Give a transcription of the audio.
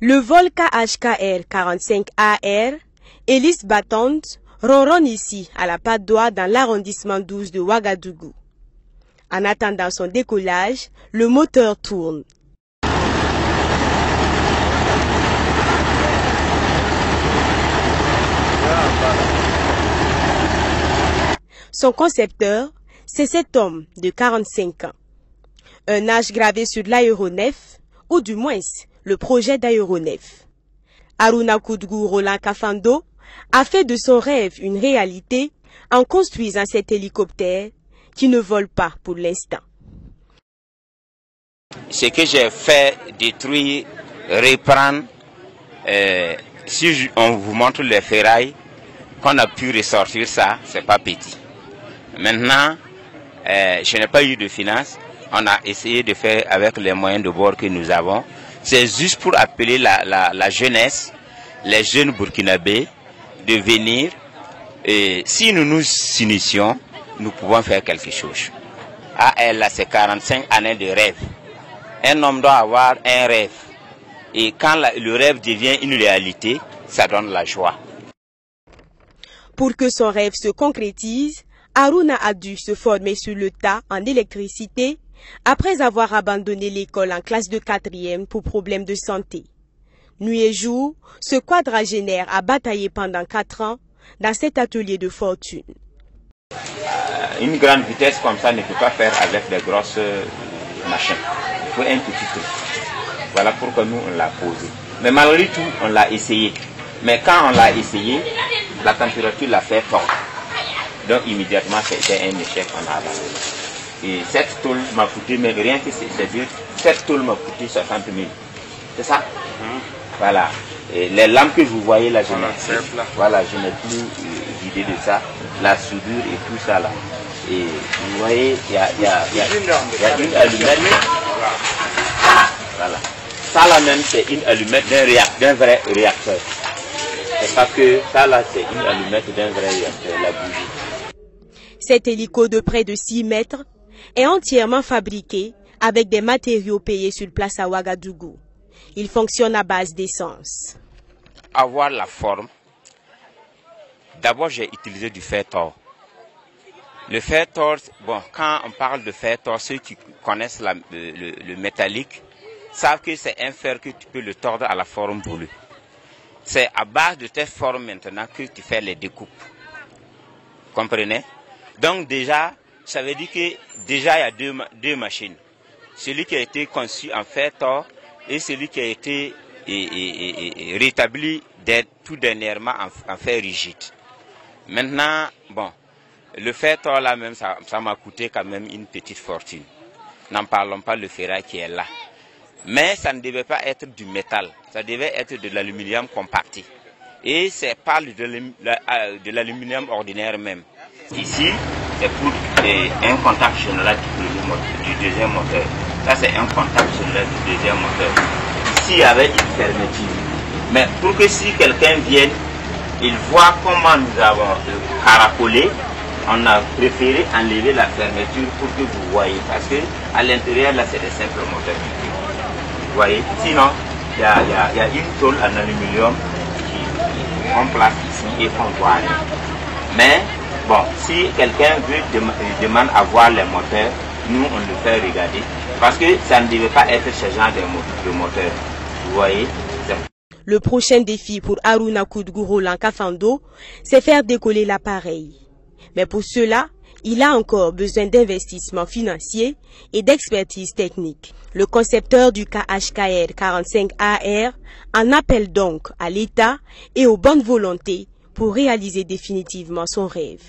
Le vol KHKR 45AR, hélice battante, ronronne ici à la Patte d'Oie dans l'arrondissement 12 de Ouagadougou. En attendant son décollage, le moteur tourne. Son concepteur, c'est cet homme de 45 ans. Un âge gravé sur l'aéronef, ou du moins le projet d'aéronef. Haruna Koudgou Roland Kafando a fait de son rêve une réalité en construisant cet hélicoptère qui ne vole pas pour l'instant. Ce que j'ai fait, détruire, reprendre, si on vous montre les ferrailles, qu'on a pu ressortir ça, c'est pas petit. Maintenant, je n'ai pas eu de finances, on a essayé de faire avec les moyens de bord que nous avons. C'est juste pour appeler la jeunesse, les jeunes burkinabés, de venir. Et si nous nous initions, nous pouvons faire quelque chose. À elle, c'est 45 années de rêve. Un homme doit avoir un rêve. Et quand le rêve devient une réalité, ça donne la joie. Pour que son rêve se concrétise, Haruna a dû se former sur le tas en électricité après avoir abandonné l'école en classe de 4e pour problèmes de santé. Nuit et jour, ce quadragénaire a bataillé pendant 4 ans dans cet atelier de fortune. Une grande vitesse comme ça ne peut pas faire avec des grosses machines. Il faut un petit truc. Voilà pourquoi nous on l'a posé. Mais malgré tout, on l'a essayé. Mais quand on l'a essayé, la température l'a fait fort. Donc immédiatement, c'était un échec, on a abandonné. Et cette tôle m'a coûté, mais rien que c'est dire, cette tôle m'a coûté 60 000. C'est ça? Voilà. Et les lampes que vous voyez là, je n'ai plus d'idée de ça. La soudure et tout ça là. Et vous voyez, il y a une allumette. Voilà. Ça là même, c'est une allumette d'un vrai réacteur. C'est parce que ça là, c'est une allumette d'un vrai réacteur, la bougie. Cet hélico de près de 6 mètres est entièrement fabriqué avec des matériaux payés sur place à Ouagadougou. Il fonctionne à base d'essence. Avoir la forme, d'abord j'ai utilisé du fer-tord. Le fer-tord, bon, quand on parle de fer-tord, ceux qui connaissent le métallique savent que c'est un fer que tu peux le tordre à la forme voulue. C'est à base de cette forme maintenant que tu fais les découpes. Comprenez? Donc déjà, ça veut dire que déjà il y a deux machines. Celui qui a été conçu en fer-tord et celui qui a été rétabli tout dernièrement en fer rigide. Maintenant, bon, le fer-tord là même, ça m'a coûté quand même une petite fortune. N'en parlons pas le ferraille qui est là. Mais ça ne devait pas être du métal, ça devait être de l'aluminium compacté. Et c'est pas de l'aluminium ordinaire même. Ici, c'est pour un contact général du deuxième moteur. Ça, c'est un contact général du deuxième moteur. Ici, il y avait une fermeture. Mais pour que si quelqu'un vienne, il voit comment nous avons caracolé, on a préféré enlever la fermeture pour que vous voyez. Parce que à l'intérieur, là, c'est des simples moteurs. Vous voyez? Sinon, il y a une tôle en aluminium qu'on place ici et qu'on voit. Mais, bon, si quelqu'un demande à voir les moteurs, nous, on le fait regarder. Parce que ça ne devait pas être ce genre de moteur. Vous voyez? Le prochain défi pour Haruna Koudgou Roland Kafando, c'est faire décoller l'appareil. Mais pour cela, il a encore besoin d'investissements financiers et d'expertise technique. Le concepteur du KHKR 45AR en appelle donc à l'État et aux bonnes volontés pour réaliser définitivement son rêve.